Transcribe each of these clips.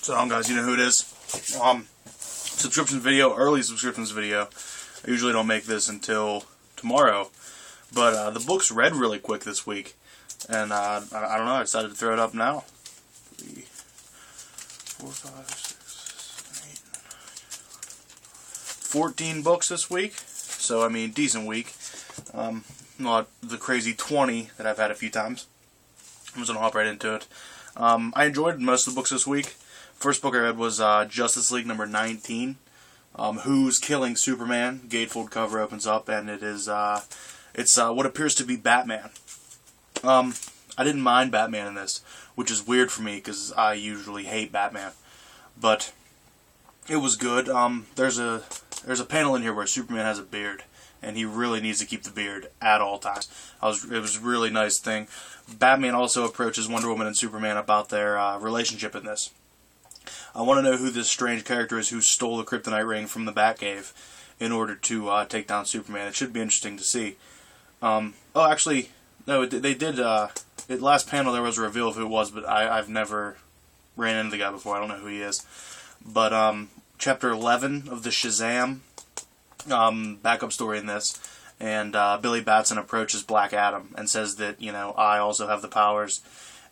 So, guys, you know who it is. Subscriptions video, early subscriptions video. I usually don't make this until tomorrow, but the book's read really quick this week, and I don't know. I decided to throw it up now. 3, 4, 5, 6, 7, 8, 14 books this week. So I mean, decent week. Not the crazy 20 that I've had a few times. I'm just gonna hop right into it. I enjoyed most of the books this week. First book I read was Justice League number 19. Who's killing Superman? Gatefold cover opens up, and it is it's what appears to be Batman. I didn't mind Batman in this, which is weird for me because I usually hate Batman, but it was good. There's a panel in here where Superman has a beard, and he really needs to keep the beard at all times. It was a really nice thing. Batman also approaches Wonder Woman and Superman about their relationship in this. I want to know who this strange character is who stole the kryptonite ring from the Batcave in order to take down Superman. It should be interesting to see. Oh, actually, no, they did. Last panel there was a reveal of who it was, but I've never ran into the guy before. I don't know who he is. But chapter 11 of the Shazam backup story in this, and Billy Batson approaches Black Adam and says that, you know, I also have the powers.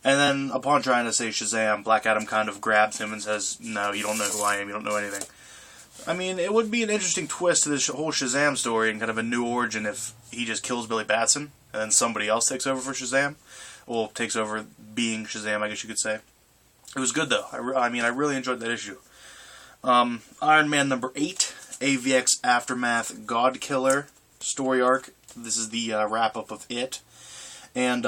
And then, upon trying to say Shazam, Black Adam kind of grabs him and says, no, you don't know who I am, you don't know anything. I mean, it would be an interesting twist to this whole Shazam story and kind of a new origin if he just kills Billy Batson and then somebody else takes over for Shazam. Well, takes over being Shazam, I guess you could say. It was good, though. I mean, I really enjoyed that issue. Iron Man number 8, AVX Aftermath God Killer story arc. This is the wrap-up of it. And,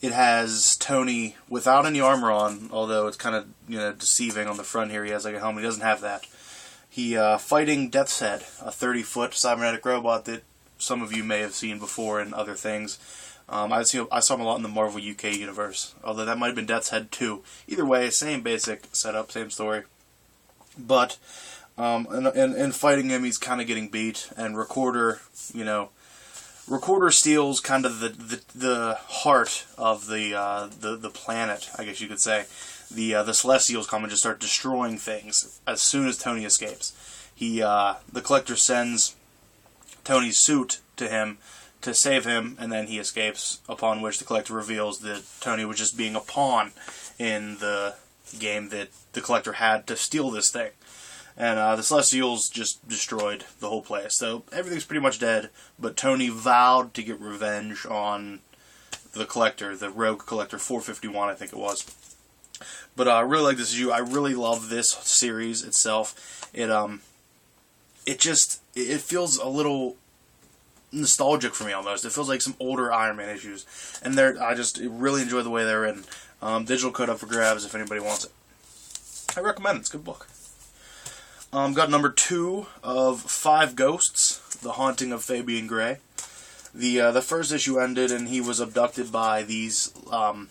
it has Tony without any armor on, although it's kind of, you know, deceiving on the front here. He has like a helmet. He doesn't have that. He fighting Death's Head, a 30-foot cybernetic robot that some of you may have seen before in other things. I saw him a lot in the Marvel UK universe, although that might have been Death's Head too. Either way, same basic setup, same story. But in fighting him, he's kind of getting beat, and Recorder, you know. Recorder steals kind of the heart of the planet, I guess you could say. The Celestials come and just start destroying things as soon as Tony escapes. The Collector sends Tony's suit to him to save him, and then he escapes, upon which the Collector reveals that Tony was just being a pawn in the game that the Collector had to steal this thing. And the Celestials just destroyed the whole place. So everything's pretty much dead, but Tony vowed to get revenge on the Collector, the Rogue Collector 451, I think it was. But I really like this issue. I really love this series itself. It feels a little nostalgic for me almost. It feels like some older Iron Man issues. And I just really enjoy the way they're written. Digital code up for grabs if anybody wants it. I recommend it. It's a good book. Got number 2 of 5 Ghosts, The Haunting of Fabian Gray. The first issue ended and he was abducted by these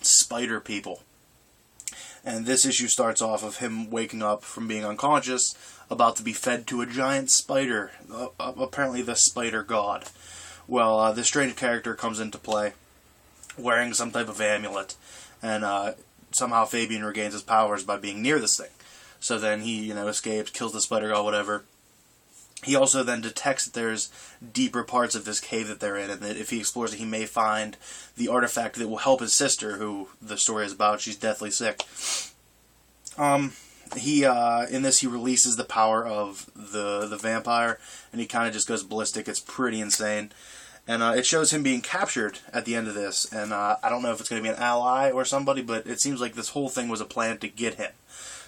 spider people. And this issue starts off of him waking up from being unconscious, about to be fed to a giant spider, apparently the spider god. Well, this strange character comes into play, wearing some type of amulet, and somehow Fabian regains his powers by being near this thing. So then he, you know, escapes, kills the spider god, whatever. He also then detects that there's deeper parts of this cave that they're in, and that if he explores it, he may find the artifact that will help his sister, who the story is about. She's deathly sick. In this, he releases the power of the vampire, and he kind of just goes ballistic. It's pretty insane. And it shows him being captured at the end of this, and I don't know if it's going to be an ally or somebody, but it seems like this whole thing was a plan to get him.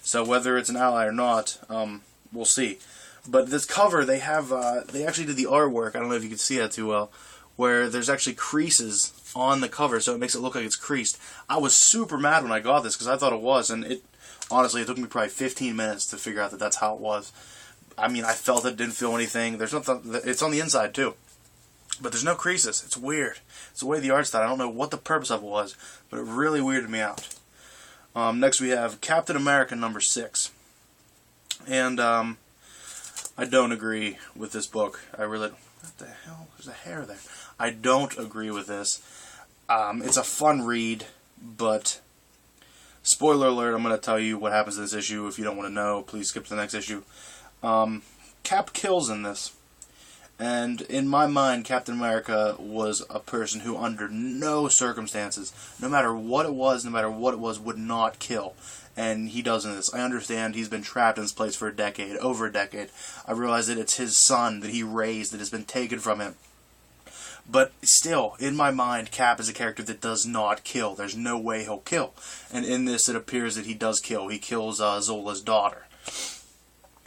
So whether it's an ally or not, we'll see. But this cover, they actually did the artwork, I don't know if you can see that too well, where there's actually creases on the cover, so it makes it look like it's creased. I was super mad when I got this, because I thought it was, and honestly, it took me probably 15 minutes to figure out that that's how it was. I mean, I felt it, didn't feel anything. There's nothing, it's on the inside too. But there's no creases. It's weird. It's the way the art's done. I don't know what the purpose of it was, but it really weirded me out. Next we have Captain America number 6. And I don't agree with this book. I really... What the hell? There's a hair there. I don't agree with this. It's a fun read, but Spoiler alert, I'm going to tell you what happens in this issue. If you don't want to know, please skip to the next issue. Cap kills in this. And in my mind, Captain America was a person who, under no circumstances, no matter what it was, would not kill. And he does in this. I understand he's been trapped in this place for a decade, over a decade. I realize that it's his son that he raised that has been taken from him. But still, in my mind, Cap is a character that does not kill. There's no way he'll kill. And in this, it appears that he does kill. He kills Zola's daughter.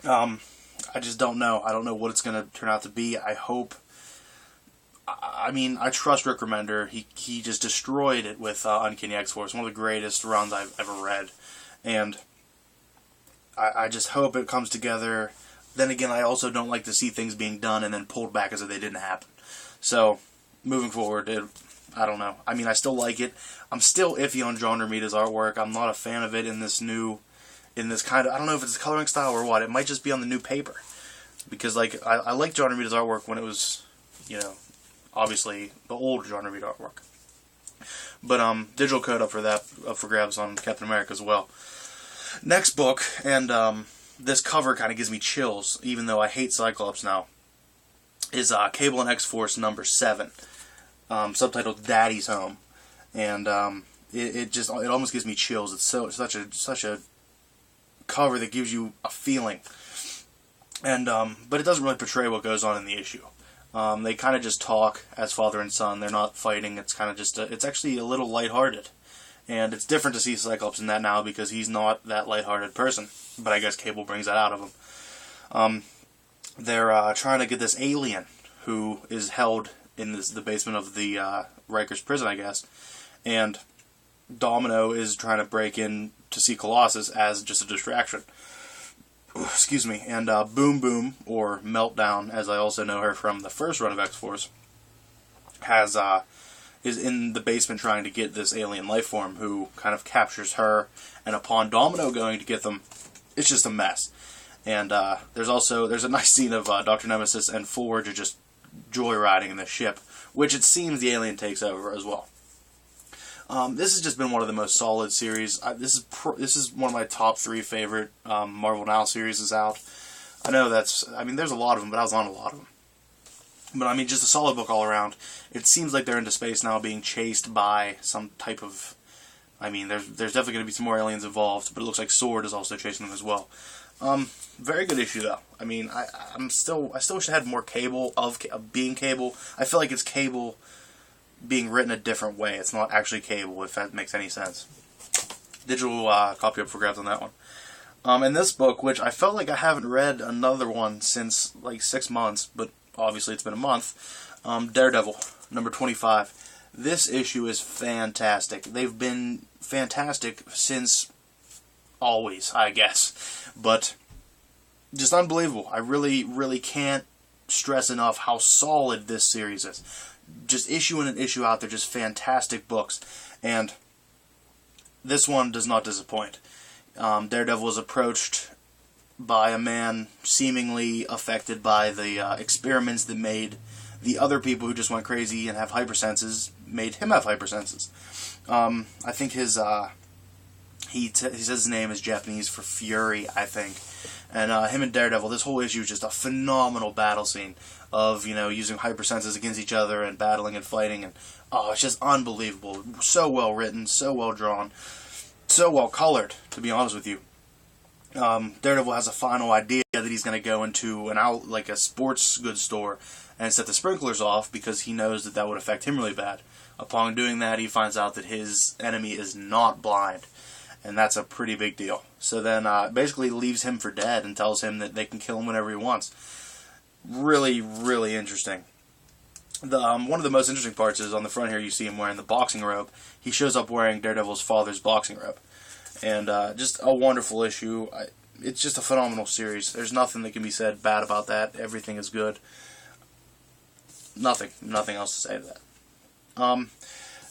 I just don't know. I don't know what it's going to turn out to be. I hope... I mean, I trust Rick Remender. He just destroyed it with Uncanny X-Force, one of the greatest runs I've ever read. And I just hope it comes together. Then again, I also don't like to see things being done and then pulled back as if they didn't happen. So, moving forward, I don't know. I mean, I still like it. I'm still iffy on John Romita's artwork. I'm not a fan of it in this kind of, I don't know if it's a coloring style or what. It might just be on the new paper. Because, like, I like John Romita's artwork when it was, you know, obviously the old John Romita artwork. But, digital code up for grabs on Captain America as well. Next book, and, this cover kind of gives me chills, even though I hate Cyclops now, is Cable and X-Force number 7, subtitled Daddy's Home, and it almost gives me chills. It's such a cover that gives you a feeling, and but it doesn't really portray what goes on in the issue. They kind of just talk as father and son. They're not fighting. It's kind of just it's actually a little lighthearted, and it's different to see Cyclops in that now because he's not that lighthearted person. But I guess Cable brings that out of him. They're trying to get this alien who is held in the basement of the Riker's prison, I guess, and Domino is trying to break in to see Colossus as just a distraction. Excuse me. And Boom Boom, or Meltdown, as I also know her from the first run of X-Force, is in the basement trying to get this alien life form who kind of captures her, and upon Domino going to get them, it's just a mess. And there's a nice scene of Dr. Nemesis and Forge just joyriding in the ship, which it seems the alien takes over as well. This has just been one of the most solid series. This is one of my top 3 favorite Marvel Now series is out. I know there's a lot of them, but I was on a lot of them. But I mean, just a solid book all around. It seems like they're into space now, being chased by some type of... I mean, there's definitely going to be some more aliens involved, but it looks like Sword is also chasing them as well. Very good issue though. I mean, I still wish I had more Cable of being Cable. I feel like it's Cable being written a different way. It's not actually Cable, if that makes any sense. Digital copy up for grabs on that one. And this book, which I felt like I haven't read another one since like 6 months, but obviously it's been a month. Daredevil, number 25. This issue is fantastic. They've been fantastic since always, I guess. But just unbelievable. I really, really can't stress enough how solid this series is. Just issue in and issue out, they're just fantastic books. And this one does not disappoint. Daredevil is approached by a man seemingly affected by the experiments that made the other people who just went crazy and have hypersenses, made him have hypersenses. I think his he says his name is Japanese for Fury, I think. And him and Daredevil, this whole issue is just a phenomenal battle scene of, you know, using hypersenses against each other and battling and fighting, and it's just unbelievable. So well written, so well drawn, so well colored, to be honest with you. Daredevil has a final idea that he's going to go into a sports goods store and set the sprinklers off because he knows that would affect him really bad. Upon doing that, he finds out that his enemy is not blind, and that's a pretty big deal. So then basically leaves him for dead and tells him that they can kill him whenever he wants. Really, really interesting. One of the most interesting parts is on the front here you see him wearing the boxing robe. He shows up wearing Daredevil's father's boxing robe. And just a wonderful issue. It's just a phenomenal series. There's nothing that can be said bad about that. Everything is good. Nothing else to say to that. And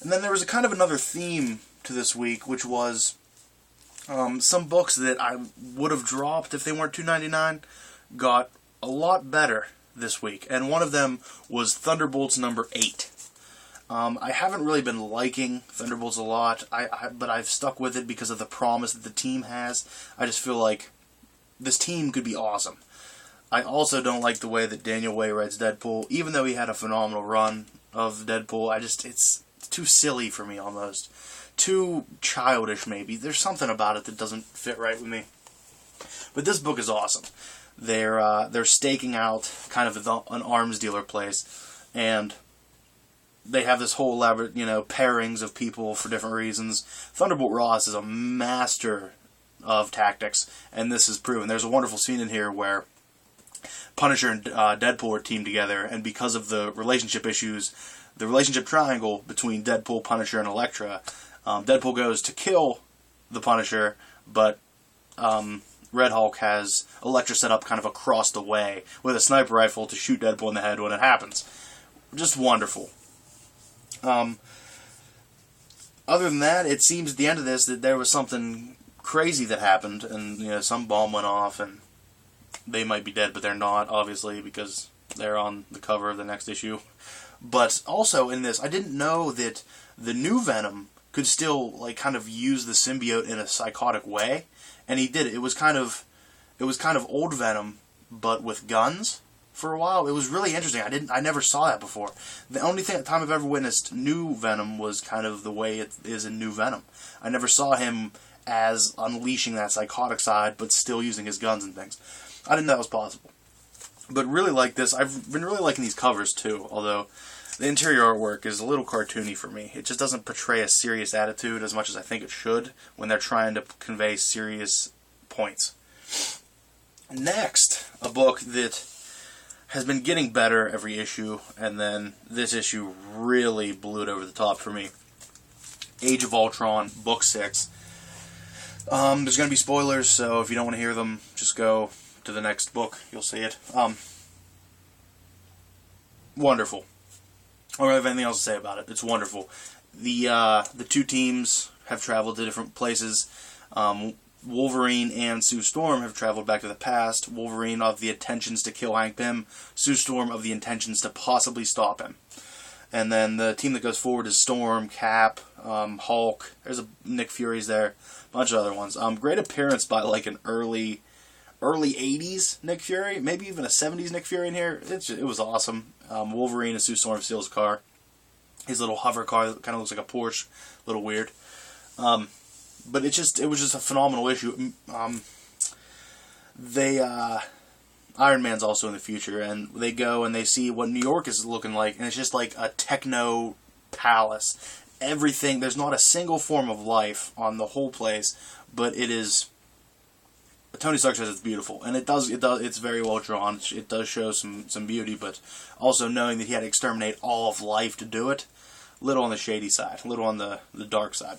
then there was a kind of another theme to this week, which was some books that I would have dropped if they weren't $2.99 got a lot better this week. And one of them was Thunderbolts number 8. I haven't really been liking Thunderbolts a lot, but I've stuck with it because of the promise that the team has. I just feel like this team could be awesome. I also don't like the way that Daniel Way writes Deadpool, even though he had a phenomenal run of Deadpool. It's too silly for me almost. Too childish, maybe. There's something about it that doesn't fit right with me. But this book is awesome. They're staking out kind of an arms dealer place, and they have this whole elaborate, pairings of people for different reasons. Thunderbolt Ross is a master of tactics, and this is proven. There's a wonderful scene in here where Punisher and Deadpool are teamed together, and because of the relationship issues, the relationship triangle between Deadpool, Punisher, and Elektra, Deadpool goes to kill the Punisher, but Red Hulk has Elektra set up kind of across the way with a sniper rifle to shoot Deadpool in the head when it happens. Just wonderful. Other than that, it seems at the end of this that there was something crazy that happened, and some bomb went off, and they might be dead, but they're not, obviously, because they're on the cover of the next issue. But also in this, I didn't know that the new Venom could still kind of use the symbiote in a psychotic way, and he did it. It was kind of old Venom, but with guns. For a while, it was really interesting. I never saw that before. The only time I've ever witnessed new Venom was kind of the way it is in New Venom. I never saw him as unleashing that psychotic side, but still using his guns and things. I didn't know that was possible. But really like this. I've been really liking these covers too, although the interior artwork is a little cartoony for me. It just doesn't portray a serious attitude as much as I think it should when they're trying to convey serious points. Next, a book that has been getting better every issue, and then this issue really blew it over the top for me. Age of Ultron, Book 6. There's going to be spoilers, so if you don't want to hear them, just go to the next book. You'll see it. Wonderful. I don't have anything else to say about it. It's wonderful. The two teams have traveled to different places. Wolverine and Sue Storm have traveled back to the past. Wolverine of the intentions to kill Hank Pym. Sue Storm of the intentions to possibly stop him. And then the team that goes forward is Storm, Cap, Hulk. There's Nick Fury's there. A bunch of other ones. Great appearance by an early 80s Nick Fury. Maybe even a 70s Nick Fury in here. It was awesome. Wolverine and Sue Storm steals a car. His little hover car that kind of looks like a Porsche. A little weird. But it was just a phenomenal issue. Iron Man's also in the future, and they go and they see what New York is looking like, and it's just like a techno palace. Everything, there's not a single form of life on the whole place, but it is. Tony Stark says it's beautiful, and it's very well drawn. It does show some beauty, but also knowing that he had to exterminate all of life to do it, little on the shady side, a little on the dark side.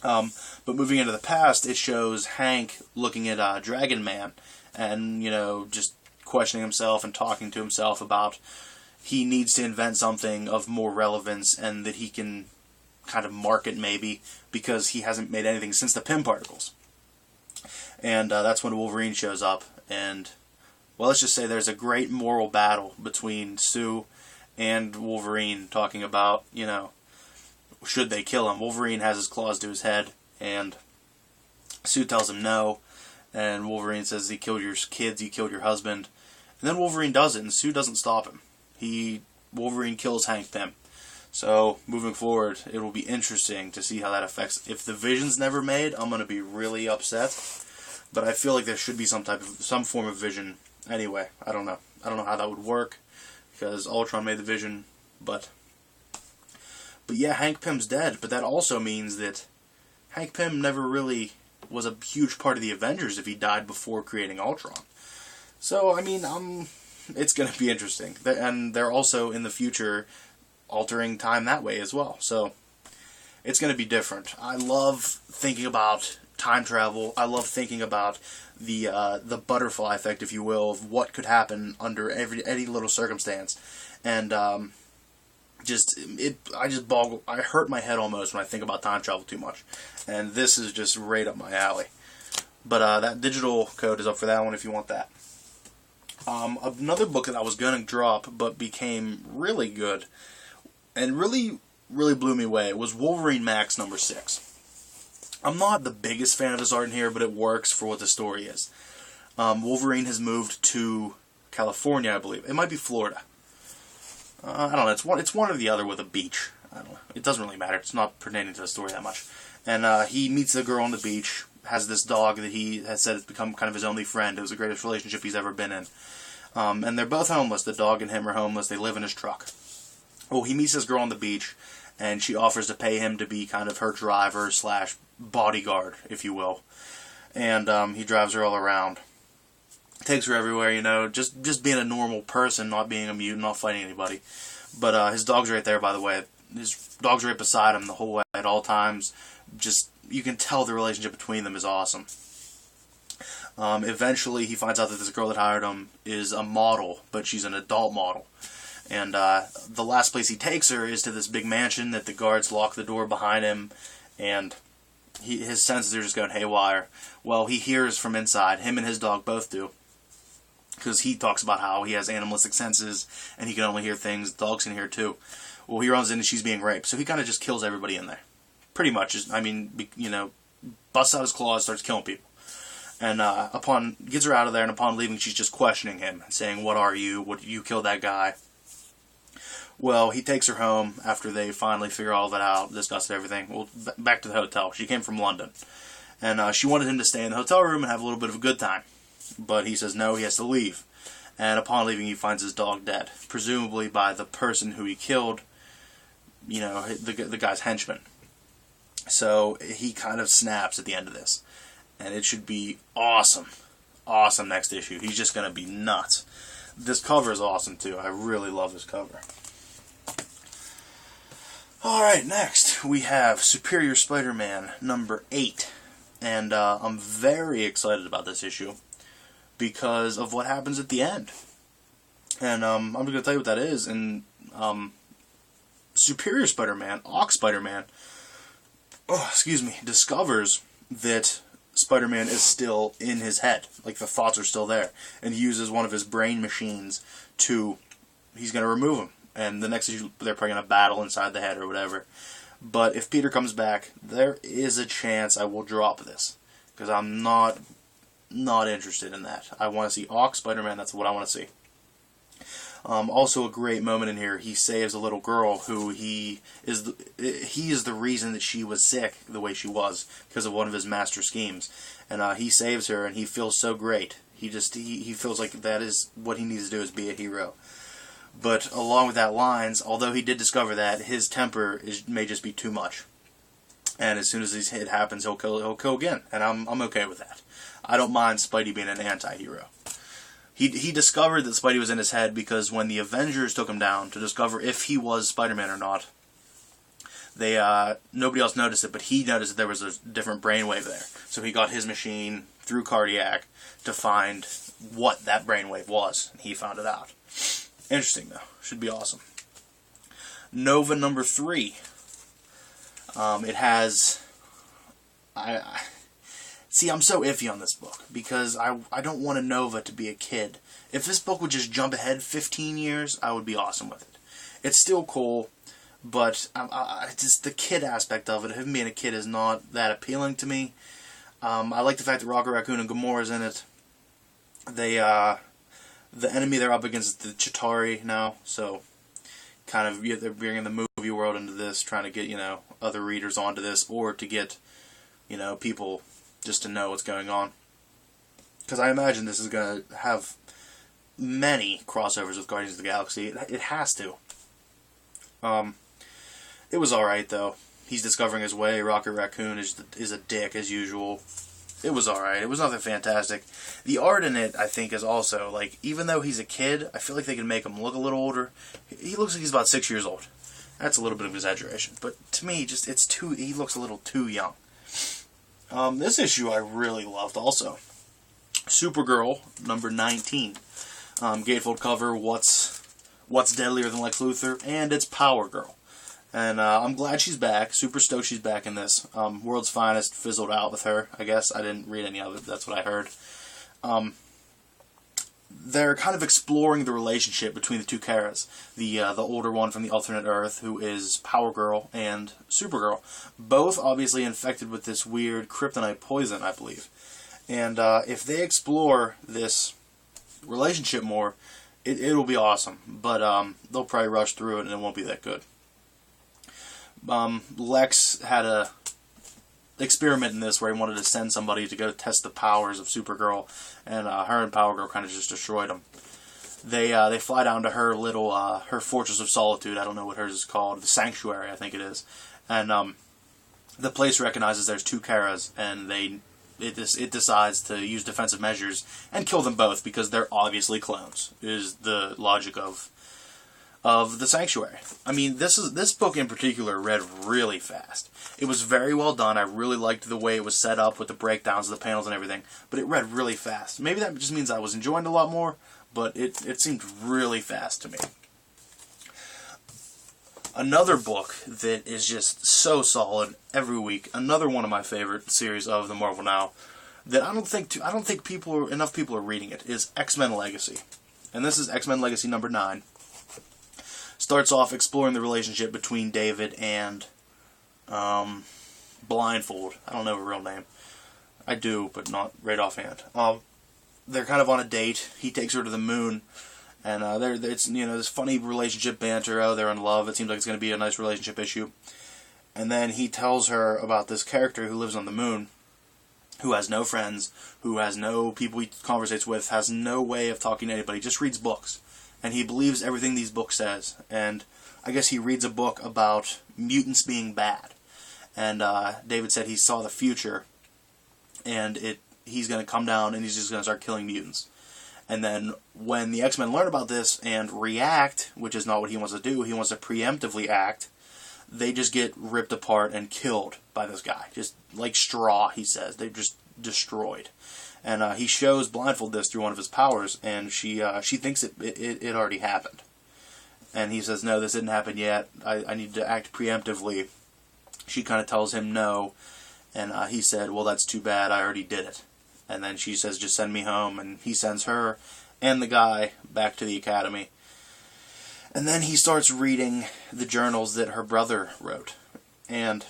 But moving into the past, it shows Hank looking at Dragon Man and, just questioning himself and talking to himself about he needs to invent something of more relevance and that he can kind of market maybe because he hasn't made anything since the Pym particles. And that's when Wolverine shows up. And, well, let's just say there's a great moral battle between Sue and Wolverine talking about, should they kill him? Wolverine has his claws to his head, and Sue tells him no, and Wolverine says, he killed your kids, he killed your husband. And then Wolverine does it, and Sue doesn't stop him. Wolverine kills Hank Pym. So, moving forward, it will be interesting to see how that affects. If the Vision's never made, I'm going to be really upset. But I feel like there should be some form of Vision anyway. I don't know. I don't know how that would work, because Ultron made the Vision, But yeah, Hank Pym's dead, but that also means that Hank Pym never really was a huge part of the Avengers if he died before creating Ultron. So, it's going to be interesting. And they're also, in the future, altering time that way as well. So, it's going to be different. I love thinking about time travel. I love thinking about the butterfly effect, if you will, of what could happen under any little circumstance. And, I hurt my head almost when I think about time travel too much. And this is just right up my alley. But that digital code is up for that one if you want that. Another book that I was going to drop but became really good and really blew me away was Wolverine Max number 6. I'm not the biggest fan of his art in here, but it works for what the story is. Wolverine has moved to California, I believe. It might be Florida. I don't know. It's one or the other with a beach. I don't know. It doesn't really matter. It's not pertaining to the story that much. And he meets the girl on the beach, has this dog that he has said has become kind of his only friend. It was the greatest relationship he's ever been in. And they're both homeless. The dog and him are homeless. They live in his truck. Well, he meets this girl on the beach, and she offers to pay him to be kind of her driver slash bodyguard, if you will. And he drives her all around. Takes her everywhere, you know, just being a normal person, not being a mutant, not fighting anybody. But his dog's right there, by the way. His dog's right beside him the whole way, at all times. Just, you can tell the relationship between them is awesome. Eventually, he finds out that this girl that hired him is a model, but she's an adult model. And the last place he takes her is to this big mansion that the guards lock the door behind him, and his senses are just going haywire. Well, he hears from inside, him and his dog both do, because he talks about how he has animalistic senses, and he can only hear things, dogs can hear too. Well, he runs in and she's being raped, so he kind of just kills everybody in there. Pretty much, I mean, you know, busts out his claws, starts killing people. And gets her out of there, and upon leaving, she's just questioning him, saying, "What are you? What, you killed that guy?" Well, he takes her home after they finally figure all that out, discuss everything. Well, back to the hotel. She came from London. And she wanted him to stay in the hotel room and have a little bit of a good time. But he says no, he has to leave. And upon leaving, he finds his dog dead. Presumably by the person who he killed, you know, the guy's henchman. So he kind of snaps at the end of this. And it should be awesome. Awesome next issue. He's just going to be nuts. This cover is awesome, too. I really love this cover. Alright, next we have Superior Spider-Man number 8. And I'm very excited about this issue because of what happens at the end. And I'm going to tell you what that is. And Superior Spider-Man, Spider-Man, discovers that Spider-Man is still in his head. Like, the thoughts are still there. And he uses one of his brain machines to... He's going to remove them. And the next issue, they're probably going to battle inside the head or whatever. But if Peter comes back, there is a chance I will drop this. Because I'm not interested in that. I want to see Spider-Man. That's what I want to see. Also a great moment in here. He saves a little girl who he is the reason that she was sick the way she was because of one of his master schemes. And he saves her, and he feels so great. He feels like that is what he needs to do, is be a hero. But along with that lines, although he did discover that, his temper may just be too much. And as soon as it happens, he'll kill again. And I'm okay with that. I don't mind Spidey being an anti-hero. He discovered that Spidey was in his head because when the Avengers took him down to discover if he was Spider-Man or not, nobody else noticed it, but he noticed that there was a different brainwave there. So he got his machine through Cardiac to find what that brainwave was, and he found it out. Interesting, though. Should be awesome. Nova number 3. It has... See, I'm so iffy on this book, because I don't want a Nova to be a kid. If this book would just jump ahead 15 years, I would be awesome with it. It's still cool, but just the kid aspect of it, him being a kid, is not that appealing to me. I like the fact that Rocket Raccoon and Gamora's in it. The enemy they're up against is the Chitauri now, so kind of they're bringing the movie world into this, trying to get, you know, other readers onto this, or to get, you know, people just to know what's going on. Because I imagine this is going to have many crossovers with Guardians of the Galaxy. It has to. It was alright, though. He's discovering his way. Rocket Raccoon is a dick, as usual. It was alright. It was nothing fantastic. The art in it, I think, is also, like, even though he's a kid, I feel like they can make him look a little older. He looks like he's about 6 years old. That's a little bit of exaggeration. But to me, he looks a little too young. This issue I really loved also. Supergirl, number 19. Gatefold cover, What's Deadlier Than Lex Luthor, and it's Power Girl. And I'm glad she's back. Super stoked she's back in this. World's Finest fizzled out with her, I guess. I didn't read any of it. That's what I heard. they're kind of exploring the relationship between the two Karas. The older one from the alternate Earth, who is Power Girl, and Supergirl. Both obviously infected with this weird kryptonite poison, I believe. And if they explore this relationship more, it'll be awesome. But they'll probably rush through it and it won't be that good. Lex had a experiment in this where he wanted to send somebody to go test the powers of Supergirl, and her and Power Girl kind of just destroyed him. They fly down to her little her Fortress of Solitude. I don't know what hers is called. The Sanctuary, I think it is. And the place recognizes there's two Karas, and it decides to use defensive measures and kill them both because they're obviously clones. Is the logic of the Sanctuary. I mean, this book in particular read really fast. It was very well done. I really liked the way it was set up with the breakdowns of the panels and everything, but it read really fast. Maybe that just means I was enjoying it a lot more, but it seemed really fast to me. Another book that is just so solid every week, another one of my favorite series of the Marvel Now, that I don't think enough people are reading it, is XMen Legacy. And this is XMen Legacy number 9. Starts off exploring the relationship between David and Blindfold. I don't know her real name. I do, but not right offhand. They're kind of on a date. He takes her to the moon, and it's this funny relationship banter. Oh, they're in love. It seems like it's going to be a nice relationship issue. And then he tells her about this character who lives on the moon, who has no friends, who has no people he conversates with, has no way of talking to anybody, just reads books. And he believes everything these books says. And I guess he reads a book about mutants being bad. And David said he saw the future, and he's going to come down and he's just going to start killing mutants. And then when the X-Men learn about this and react, which is not what he wants to do, he wants to preemptively act, they just get ripped apart and killed by this guy. Just like straw, he says. They're just destroyed. And he shows Blindfold this through one of his powers, and she thinks it already happened. And he says, no, this didn't happen yet. I need to act preemptively. She kind of tells him no, and he said, well, that's too bad. I already did it. And then she says, just send me home. And he sends her and the guy back to the academy. And then he starts reading the journals that her brother wrote. And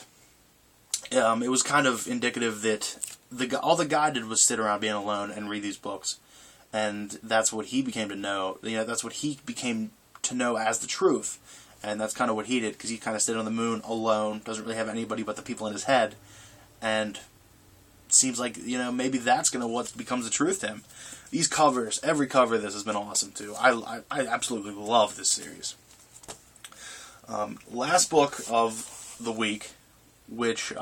it was kind of indicative that all the guy did was sit around being alone and read these books. And that's what he became to know. That's what he became to know as the truth. And that's kind of what he did, because he kind of stayed on the moon alone, doesn't really have anybody but the people in his head. And it seems like, maybe that's what becomes the truth to him. These covers, every cover of this has been awesome, too. I absolutely love this series. Last book of the week, which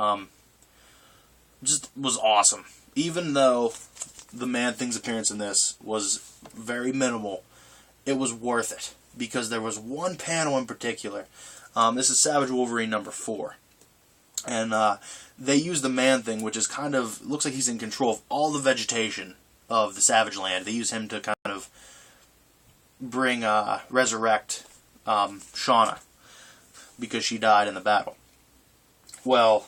just was awesome. Even though the Man-Thing's appearance in this was very minimal, it was worth it. Because there was one panel in particular. This is Savage Wolverine number 4. And they use the Man-Thing, which is kind of, looks like he's in control of all the vegetation of the Savage Land. They use him to kind of resurrect Shauna, because she died in the battle. Well,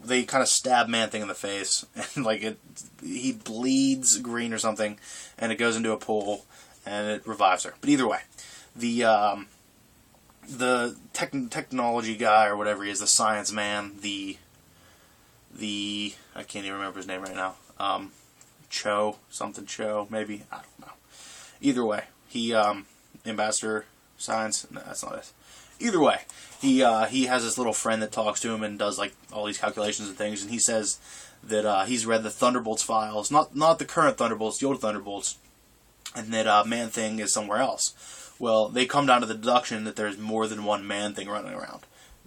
they kind of stab Man-Thing in the face, and he bleeds green or something, and it goes into a pool, and it revives her. But either way, the technology guy, or whatever he is, the science man, the I can't even remember his name right now. Cho, maybe, I don't know. Either way, he Ambassador Science. No, that's not it. Either way, he has this little friend that talks to him and does all these calculations and things, and he says that he's read the Thunderbolts files, not the current Thunderbolts, the old Thunderbolts, and that Man-Thing is somewhere else. Well, they come down to the deduction that there's more than one Man-Thing running around.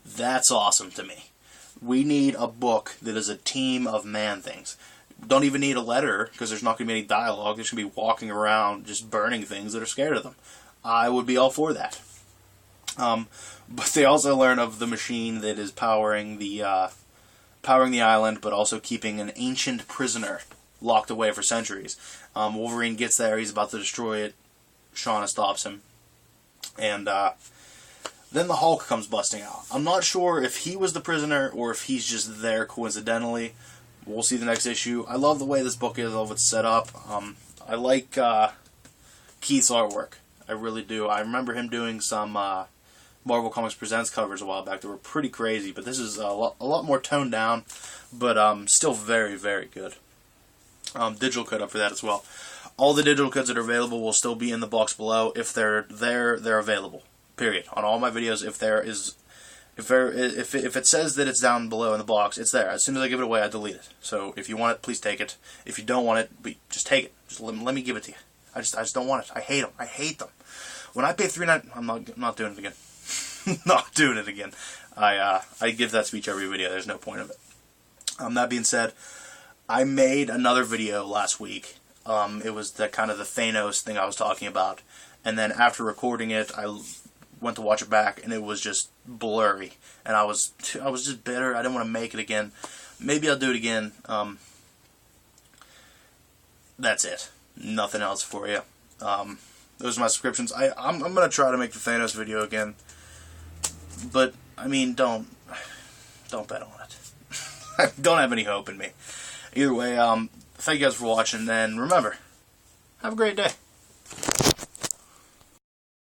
That's awesome to me. We need a book that is a team of Man-Things. Don't even need a letter, because there's not going to be any dialogue. They're just going to be walking around just burning things that are scared of them. I would be all for that. But they also learn of the machine that is powering the island, but also keeping an ancient prisoner locked away for centuries. Wolverine gets there. He's about to destroy it. Shauna stops him. And then the Hulk comes busting out. I'm not sure if he was the prisoner or if he's just there coincidentally. We'll see the next issue. I love the way this book is, all of it's set up. I like Keith's artwork. I really do. I remember him doing some Marvel Comics Presents covers a while back that were pretty crazy, but this is a lot more toned down, but still very, very good. Digital code up for that as well. All the digital codes that are available will still be in the box below. If they're there, they're available. Period. On all my videos, if it says that it's down below in the box, it's there. As soon as I give it away, I delete it. So if you want it, please take it. If you don't want it, just take it. Just let me give it to you. I just don't want it. I hate them. I hate them. When I pay $3.99, I'm not doing it again. Not doing it again. I give that speech every video. There's no point of it. That being said, I made another video last week. It was the kind of the Thanos thing I was talking about, and then after recording it, I went to watch it back, and it was just blurry, and I was just bitter. I didn't want to make it again. Maybe I'll do it again. That's it. Nothing else for you. Those are my subscriptions. I'm gonna try to make the Thanos video again, but I mean, don't bet on it. I don't have any hope in me. Either way, thank you guys for watching, and remember, have a great day.